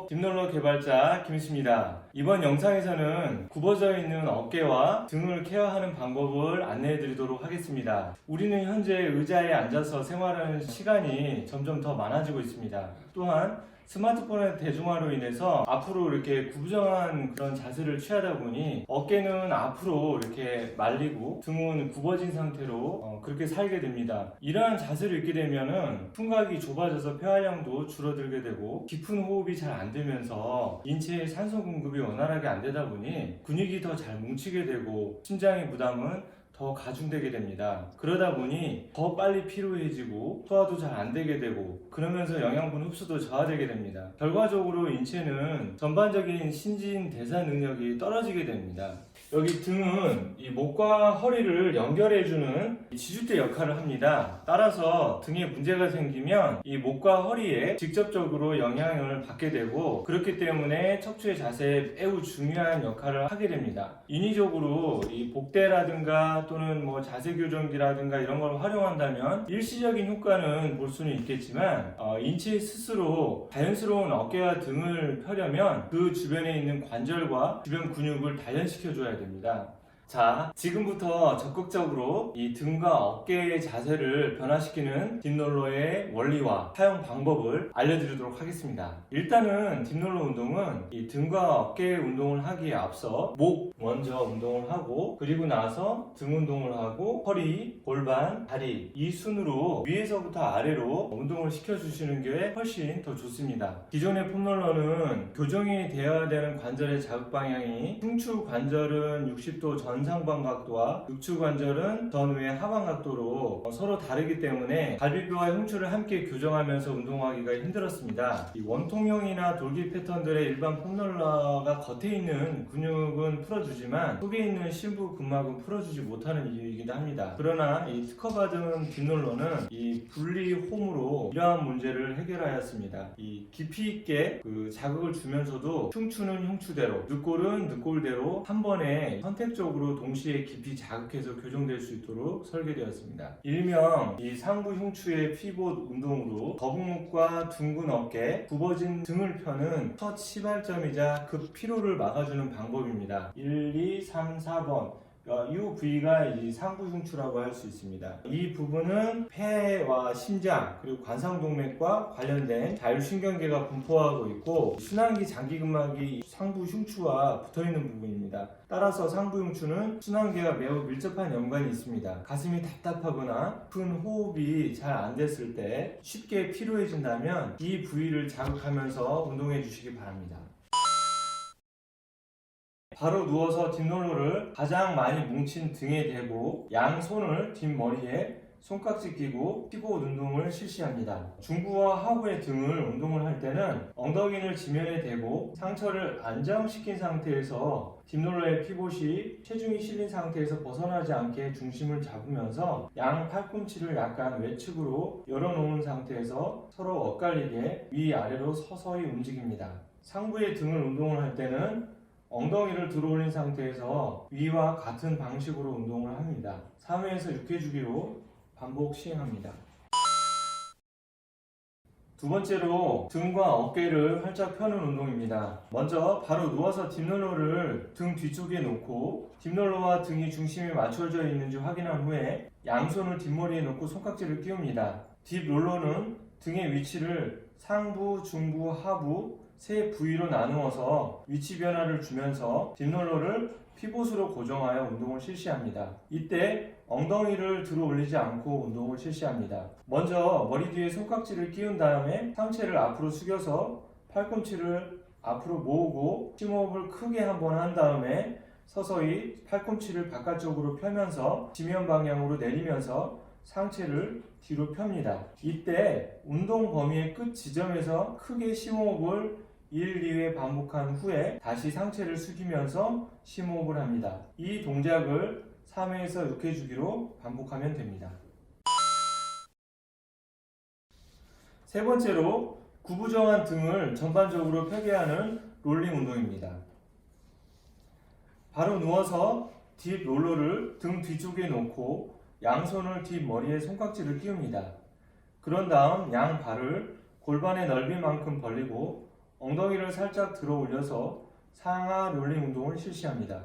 딥롤러 개발자 김수입니다. 이번 영상에서는 굽어져 있는 어깨와 등을 케어하는 방법을 안내해 드리도록 하겠습니다. 우리는 현재 의자에 앉아서 생활하는 시간이 점점 더 많아지고 있습니다. 또한 스마트폰의 대중화로 인해서 앞으로 이렇게 구부정한 그런 자세를 취하다 보니 어깨는 앞으로 이렇게 말리고 등은 굽어진 상태로 그렇게 살게 됩니다. 이러한 자세를 입게 되면은 풍각이 좁아져서 폐활량도 줄어들게 되고 깊은 호흡이 잘 안 되면서 인체에 산소 공급이 원활하게 안 되다 보니 근육이 더 잘 뭉치게 되고 심장의 부담은 더 가중되게 됩니다. 그러다 보니 더 빨리 피로해지고 소화도 잘 안 되게 되고 그러면서 영양분 흡수도 저하되게 됩니다. 결과적으로 인체는 전반적인 신진대사 능력이 떨어지게 됩니다. 여기 등은 이 목과 허리를 연결해주는 지주대 역할을 합니다. 따라서 등에 문제가 생기면 이 목과 허리에 직접적으로 영향을 받게 되고 그렇기 때문에 척추의 자세에 매우 중요한 역할을 하게 됩니다. 인위적으로 이 복대라든가 또는 뭐 자세 교정기라든가 이런 걸 활용한다면 일시적인 효과는 볼 수는 있겠지만 인체 스스로 자연스러운 어깨와 등을 펴려면 그 주변에 있는 관절과 주변 근육을 단련시켜줘야 됩니다. 자, 지금부터 적극적으로 이 등과 어깨의 자세를 변화시키는 딥롤러의 원리와 사용 방법을 알려드리도록 하겠습니다. 일단은 딥롤러 운동은 이 등과 어깨 운동을 하기에 앞서 목 먼저 운동을 하고 그리고 나서 등 운동을 하고 허리, 골반, 다리 이 순으로 위에서부터 아래로 운동을 시켜주시는 게 훨씬 더 좋습니다. 기존의 폼롤러는 교정이 되어야 되는 관절의 자극 방향이 흉추 관절은 60도 전상방 각도와 육추 관절은 전후의 하방 각도로 서로 다르기 때문에 갈비뼈와 흉추를 함께 교정하면서 운동하기가 힘들었습니다. 이 원통형이나 돌기 패턴들의 일반 폼롤러가 겉에 있는 근육은 풀어주지만 속에 있는 심부 근막은 풀어주지 못하는 이유이기도 합니다. 그러나 이 특허받은 딥롤러는 이 분리 홈으로 이러한 문제를 해결하였습니다. 이 깊이 있게 그 자극을 주면서도 흉추는 흉추대로, 늑골은 늑골대로 한 번에 선택적으로 동시에 깊이 자극해서 교정될 수 있도록 설계되었습니다. 일명 이 상부 흉추의 피봇 운동으로 거북목과 둥근 어깨, 굽어진 등을 펴는 첫 시발점이자 급 피로를 막아주는 방법입니다. 1, 2, 3, 4번 이 부위가 이 상부 흉추라고 할 수 있습니다. 이 부분은 폐와 심장 그리고 관상동맥과 관련된 자율신경계가 분포하고 있고 순환기 장기근막이 상부 흉추와 붙어있는 부분입니다. 따라서 상부 흉추는 순환계와 매우 밀접한 연관이 있습니다. 가슴이 답답하거나 큰 호흡이 잘 안 됐을 때 쉽게 피로해진다면 이 부위를 자극하면서 운동해 주시기 바랍니다. 바로 누워서 딥롤러를 가장 많이 뭉친 등에 대고 양손을 뒷머리에 손깍지 끼고 피봇 운동을 실시합니다. 중부와 하부의 등을 운동을 할 때는 엉덩이를 지면에 대고 상처를 안정시킨 상태에서 딥롤러의 피봇이 체중이 실린 상태에서 벗어나지 않게 중심을 잡으면서 양 팔꿈치를 약간 외측으로 열어놓은 상태에서 서로 엇갈리게 위아래로 서서히 움직입니다. 상부의 등을 운동을 할 때는 엉덩이를 들어올린 상태에서 위와 같은 방식으로 운동을 합니다. 3회에서 6회 주기로 반복 시행합니다. 두 번째로 등과 어깨를 활짝 펴는 운동입니다. 먼저 바로 누워서 딥롤러를 등 뒤쪽에 놓고 딥롤러와 등이 중심에 맞춰져 있는지 확인한 후에 양손을 뒷머리에 놓고 손깍지를 끼웁니다. 딥롤러는 등의 위치를 상부, 중부, 하부 세 부위로 나누어서 위치 변화를 주면서 딥롤러를 피봇으로 고정하여 운동을 실시합니다. 이때 엉덩이를 들어 올리지 않고 운동을 실시합니다. 먼저 머리 뒤에 손깍지를 끼운 다음에 상체를 앞으로 숙여서 팔꿈치를 앞으로 모으고 심호흡을 크게 한번 한 다음에 서서히 팔꿈치를 바깥쪽으로 펴면서 지면 방향으로 내리면서 상체를 뒤로 펴니다. 이때 운동 범위의 끝 지점에서 크게 심호흡을 1, 2회 반복한 후에 다시 상체를 숙이면서 심호흡을 합니다. 이 동작을 3회에서 6회 주기로 반복하면 됩니다. 세 번째로 구부정한 등을 전반적으로 펴게 하는 롤링 운동입니다. 바로 누워서 딥롤러를 등 뒤쪽에 놓고 양손을 뒷머리에 손깍지를 끼웁니다. 그런 다음 양 발을 골반의 넓이만큼 벌리고 엉덩이를 살짝 들어 올려서 상하 롤링 운동을 실시합니다.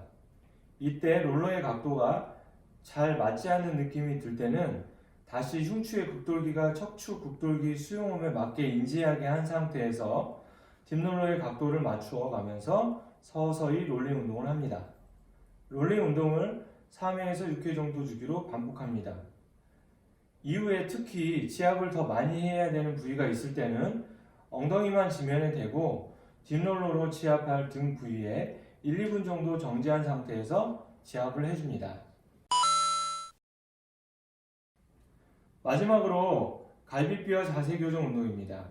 이때 롤러의 각도가 잘 맞지 않는 느낌이 들 때는 다시 흉추의 극돌기가 척추 극돌기 수용음에 맞게 인지하게 한 상태에서 딥롤러의 각도를 맞추어 가면서 서서히 롤링 운동을 합니다. 롤링 운동을 3회에서 6회 정도 주기로 반복합니다. 이후에 특히 지압을 더 많이 해야 되는 부위가 있을 때는 엉덩이만 지면에 대고 딥롤러로 지압할 등 부위에 1, 2분 정도 정지한 상태에서 지압을 해줍니다. 마지막으로 갈비뼈 자세 교정 운동입니다.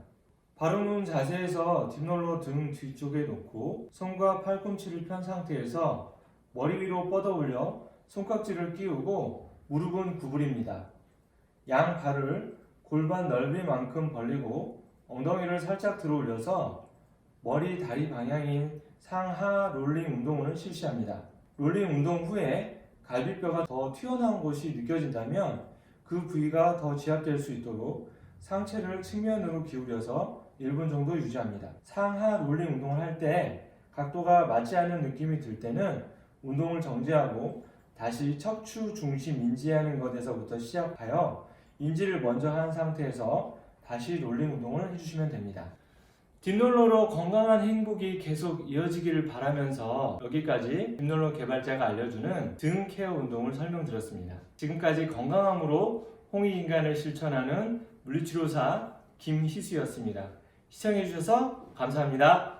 바로 누운 자세에서 딥롤러 등 뒤쪽에 놓고 손과 팔꿈치를 편 상태에서 머리 위로 뻗어 올려 손깍지를 끼우고 무릎은 구부립니다. 양 발을 골반 넓이만큼 벌리고 엉덩이를 살짝 들어 올려서 머리, 다리 방향인 상하 롤링 운동을 실시합니다. 롤링 운동 후에 갈비뼈가 더 튀어나온 곳이 느껴진다면 그 부위가 더 지압될 수 있도록 상체를 측면으로 기울여서 1분 정도 유지합니다. 상하 롤링 운동을 할 때 각도가 맞지 않는 느낌이 들 때는 운동을 정지하고 다시 척추 중심 인지하는 것에서부터 시작하여 인지를 먼저 한 상태에서 다시 롤링 운동을 해주시면 됩니다. 딥롤러로 건강한 행복이 계속 이어지기를 바라면서 여기까지 딥롤러 개발자가 알려주는 등 케어 운동을 설명드렸습니다. 지금까지 건강함으로 홍익인간을 실천하는 물리치료사 김희수였습니다. 시청해주셔서 감사합니다.